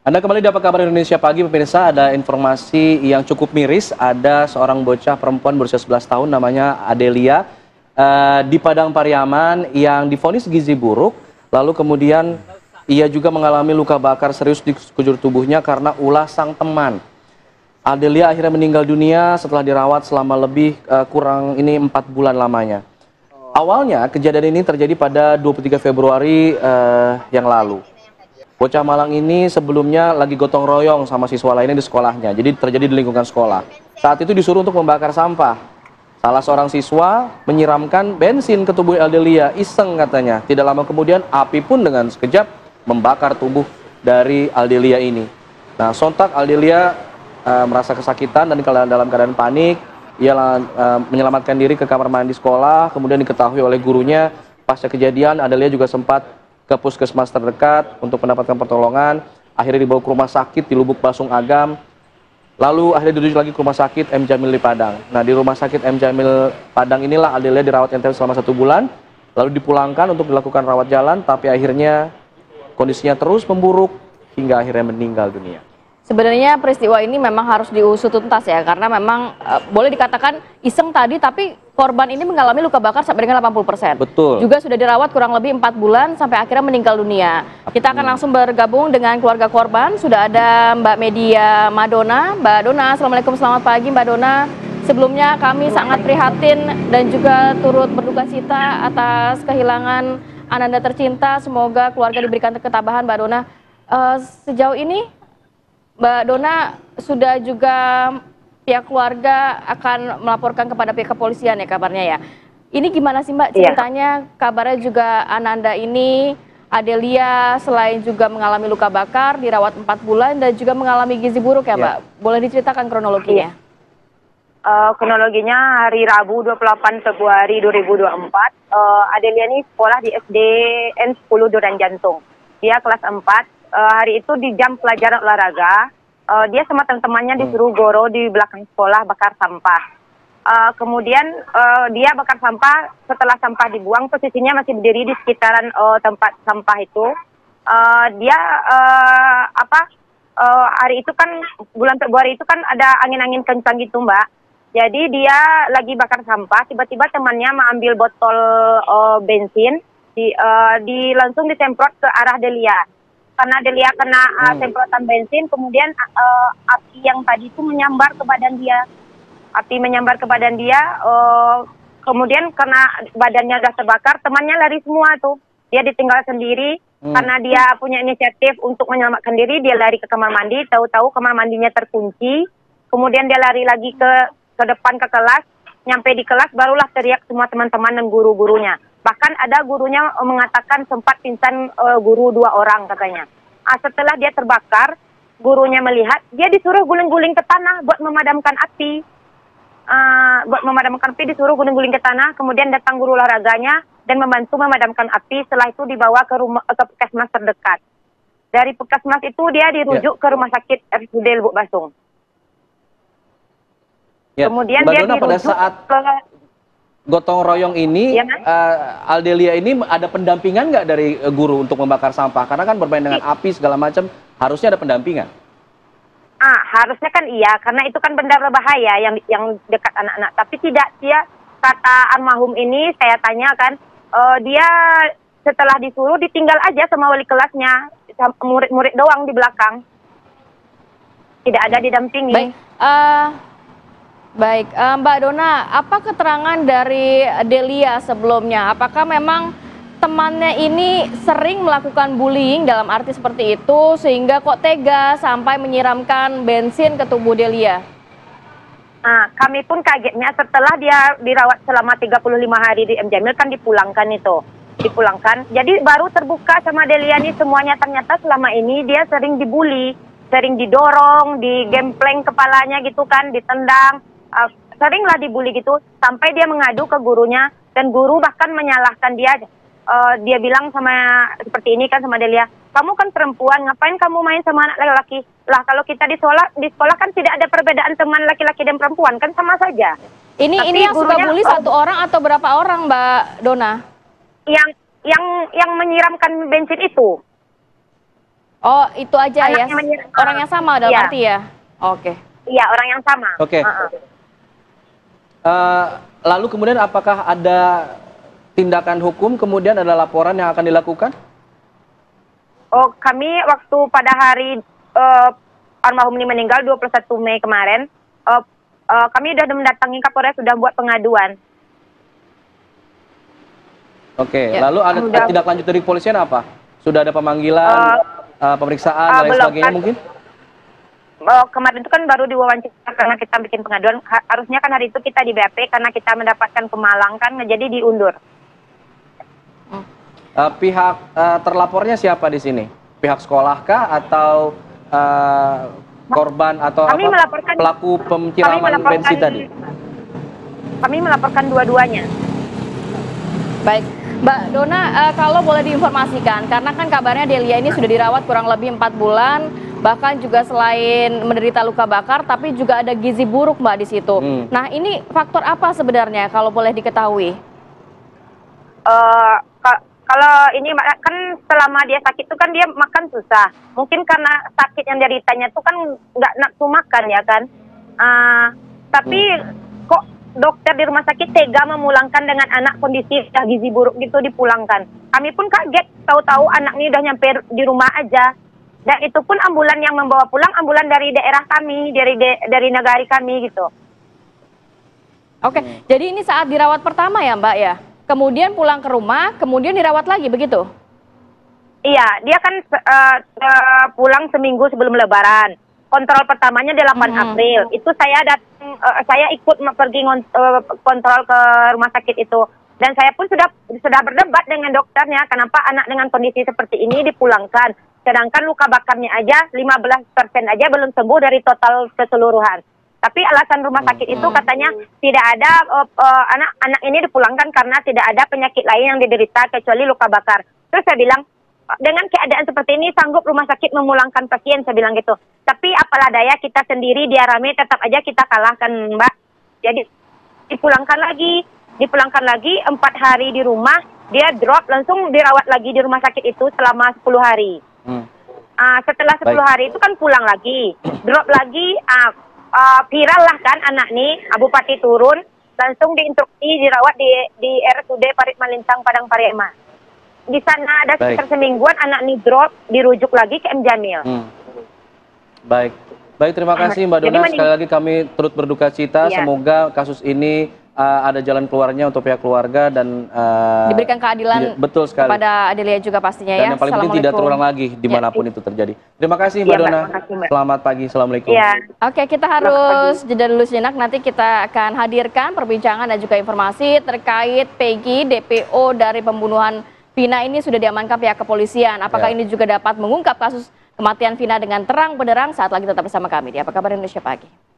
Anda kembali dapat kabar Indonesia Pagi, pemirsa. Ada informasi yang cukup miris. Ada seorang bocah perempuan berusia 11 tahun namanya Adelia di Padang Pariaman yang divonis gizi buruk. Lalu kemudian ia juga mengalami luka bakar serius di sekujur tubuhnya karena ulah sang teman. Adelia akhirnya meninggal dunia setelah dirawat selama lebih kurang 4 bulan lamanya. Awalnya kejadian ini terjadi pada 23 Februari yang lalu. Bocah Malang ini sebelumnya lagi gotong royong sama siswa lainnya di sekolahnya, jadi terjadi di lingkungan sekolah. Saat itu disuruh untuk membakar sampah. Salah seorang siswa menyiramkan bensin ke tubuh Adelia, iseng katanya. Tidak lama kemudian api pun dengan sekejap membakar tubuh dari Adelia ini. Nah, sontak Adelia merasa kesakitan dan dalam keadaan panik. Ia menyelamatkan diri ke kamar mandi sekolah, kemudian diketahui oleh gurunya. Pasca kejadian, Adelia juga sempat ke puskesmas terdekat untuk mendapatkan pertolongan. Akhirnya dibawa ke rumah sakit di Lubuk Basung Agam. Lalu akhirnya dirujuk lagi ke rumah sakit M. Jamil di Padang. Nah, di rumah sakit M. Jamil Padang inilah Adelia dirawat intensif selama 1 bulan. Lalu dipulangkan untuk dilakukan rawat jalan, tapi akhirnya kondisinya terus memburuk hingga akhirnya meninggal dunia. Sebenarnya peristiwa ini memang harus diusut tuntas ya, karena memang boleh dikatakan iseng tadi, tapi korban ini mengalami luka bakar sampai dengan 80%. Betul. Juga sudah dirawat kurang lebih 4 bulan sampai akhirnya meninggal dunia. Kita akan langsung bergabung dengan keluarga korban. Sudah ada Mbak Media Madona. Mbak Dona, Assalamualaikum, selamat pagi Mbak Dona. Sebelumnya kami sangat prihatin dan juga turut berduka cita atas kehilangan ananda tercinta. Semoga keluarga diberikan ketabahan Mbak Dona. Sejauh ini Mbak Dona sudah juga pihak keluarga akan melaporkan kepada pihak kepolisian ya kabarnya ya. Ini gimana sih Mbak ceritanya? Kabarnya juga Ananda ini, Adelia selain juga mengalami luka bakar, dirawat 4 bulan dan juga mengalami gizi buruk ya Mbak. Boleh diceritakan kronologinya? Kronologinya hari Rabu 28 Februari 2024, Adelia ini sekolah di SDN 10 Duran Jantung. Dia kelas 4. Hari itu di jam pelajaran olahraga, dia sama teman-temannya disuruh goro di belakang sekolah bakar sampah. Kemudian dia bakar sampah, setelah sampah dibuang posisinya masih berdiri di sekitaran tempat sampah itu. Dia hari itu kan bulan Februari itu kan ada angin-angin kencang gitu Mbak. Jadi dia lagi bakar sampah, tiba-tiba temannya mengambil botol bensin, langsung disemprot ke arah Delia. Karena Delia kena semprotan bensin, kemudian api yang tadi itu menyambar ke badan dia. Api menyambar ke badan dia, kemudian karena badannya udah terbakar, temannya lari semua tuh. Dia ditinggal sendiri, karena dia punya inisiatif untuk menyelamatkan diri, dia lari ke kamar mandi, tahu-tahu kamar mandinya terkunci. Kemudian dia lari lagi ke depan ke kelas, nyampe di kelas barulah teriak semua teman-teman dan guru-gurunya. Bahkan ada gurunya mengatakan sempat pingsan guru 2 orang katanya. Setelah dia terbakar, gurunya melihat, dia disuruh guling-guling ke tanah buat memadamkan api. Disuruh guling-guling ke tanah, kemudian datang guru olahraganya dan membantu memadamkan api. Setelah itu dibawa ke puskesmas terdekat. Dari puskesmas itu dia dirujuk ke rumah sakit RSUD Lubuk Basung. Kemudian Mbak dia Dona, pada saat gotong royong ini, Adelia ini ada pendampingan nggak dari guru untuk membakar sampah? Karena kan bermain dengan api segala macam, harusnya ada pendampingan. Harusnya kan iya, karena itu kan benda berbahaya yang dekat anak-anak. Tapi tidak, dia kata almarhum ini, saya tanya kan, dia setelah disuruh ditinggal aja sama wali kelasnya, murid-murid doang di belakang. Tidak ada didampingi. Baik, Mbak Dona, apa keterangan dari Delia sebelumnya? Apakah memang temannya ini sering melakukan bullying dalam arti seperti itu sehingga kok tega sampai menyiramkan bensin ke tubuh Delia? Kami pun kagetnya setelah dia dirawat selama 35 hari di M. Jamil kan dipulangkan. Jadi baru terbuka sama Delia ini semuanya, ternyata selama ini dia sering dibully, sering didorong, digempleng kepalanya gitu kan, ditendang. Seringlah dibully gitu, sampai dia mengadu ke gurunya, dan guru bahkan menyalahkan dia. Dia bilang seperti ini kan sama Delia, kamu kan perempuan, ngapain kamu main sama anak laki-laki? Lah kalau kita di sekolah kan tidak ada perbedaan teman laki-laki dan perempuan, kan sama saja. Ini yang suka bully 1 orang atau berapa orang Mbak Dona? Yang menyiramkan bensin itu. Oh, itu aja ya? Anaknya Orang yang sama dalam iya. arti ya? Oke. Iya, orang yang sama. Oke. Lalu kemudian apakah ada tindakan hukum, kemudian ada laporan yang akan dilakukan? Oh, kami waktu pada hari almarhum ini meninggal 21 Mei kemarin, kami sudah mendatangi Kapolres, sudah buat pengaduan. Oke, Ya. lalu ada tindak lanjut dari kepolisian apa? Sudah ada pemanggilan, pemeriksaan, dan lain belum, sebagainya kan. mungkin? Kemarin itu kan baru diwawancara karena kita bikin pengaduan. Harusnya kan hari itu kita di BAP karena kita mendapatkan ke Malang kan, jadi diundur. Pihak terlapornya siapa di sini? Pihak sekolah kah atau korban atau Kami melaporkan- pelaku penciraman bensin tadi? Kami melaporkan dua-duanya. Baik, Mbak Dona, kalau boleh diinformasikan, karena kan kabarnya Delia ini sudah dirawat kurang lebih 4 bulan, bahkan juga selain menderita luka bakar, tapi juga ada gizi buruk Mbak di situ. Nah, ini faktor apa sebenarnya kalau boleh diketahui? Kalau ini kan selama dia sakit itu kan dia makan susah. Mungkin karena sakit yang deritanya itu kan nggak nafsu makan ya kan. Tapi kok dokter di rumah sakit tega memulangkan dengan anak kondisi gizi buruk gitu dipulangkan. Kami pun kaget tahu-tahu anak ini udah nyampe di rumah aja. Dan itu pun ambulan yang membawa pulang ambulan dari daerah kami, dari negara kami gitu. Oke, jadi ini saat dirawat pertama ya Mbak ya? Kemudian pulang ke rumah, kemudian dirawat lagi begitu? Iya, dia kan pulang seminggu sebelum Lebaran. Kontrol pertamanya 8 April. Itu saya datang, saya ikut pergi kontrol ke rumah sakit itu. Dan saya pun sudah berdebat dengan dokternya, kenapa anak dengan kondisi seperti ini dipulangkan. Sedangkan luka bakarnya aja 15% aja belum sembuh dari total keseluruhan. Tapi alasan rumah sakit itu katanya tidak ada anak ini dipulangkan karena tidak ada penyakit lain yang diderita kecuali luka bakar. Terus saya bilang, dengan keadaan seperti ini sanggup rumah sakit memulangkan pasien, saya bilang gitu. Tapi apalah daya kita sendiri, dia rame, tetap aja kita kalahkan Mbak. Jadi dipulangkan lagi 4 hari di rumah, dia drop, langsung dirawat lagi di rumah sakit itu selama 10 hari. Setelah 10 hari itu kan pulang lagi, drop lagi, viral lah kan anak nih, Bupati turun, langsung diinstruksi dirawat di RSUD Parit Malintang Padang Pariaman. Di sana ada sekitar semingguan anak nih drop, dirujuk lagi ke M. Jamil. Baik, terima kasih Mbak Dona. Sekali lagi kami turut berduka cita. Iya. Semoga kasus ini ada jalan keluarnya untuk pihak keluarga dan diberikan keadilan betul sekali kepada Adelia juga pastinya dan ya. yang paling penting tidak terulang lagi dimanapun itu terjadi. Terima kasih Mbak Iya, Mbak. Dona. Terima kasih, Mbak. Selamat pagi, assalamualaikum. Iya. Oke, kita harus jeda dulu sejenak. Nanti kita akan hadirkan perbincangan dan juga informasi terkait Peggy, DPO dari pembunuhan Vina ini sudah diamankan pihak kepolisian. Apakah ini juga dapat mengungkap kasus kematian Vina dengan terang benderang? Saat lagi tetap bersama kami di Apa Kabar Indonesia Pagi.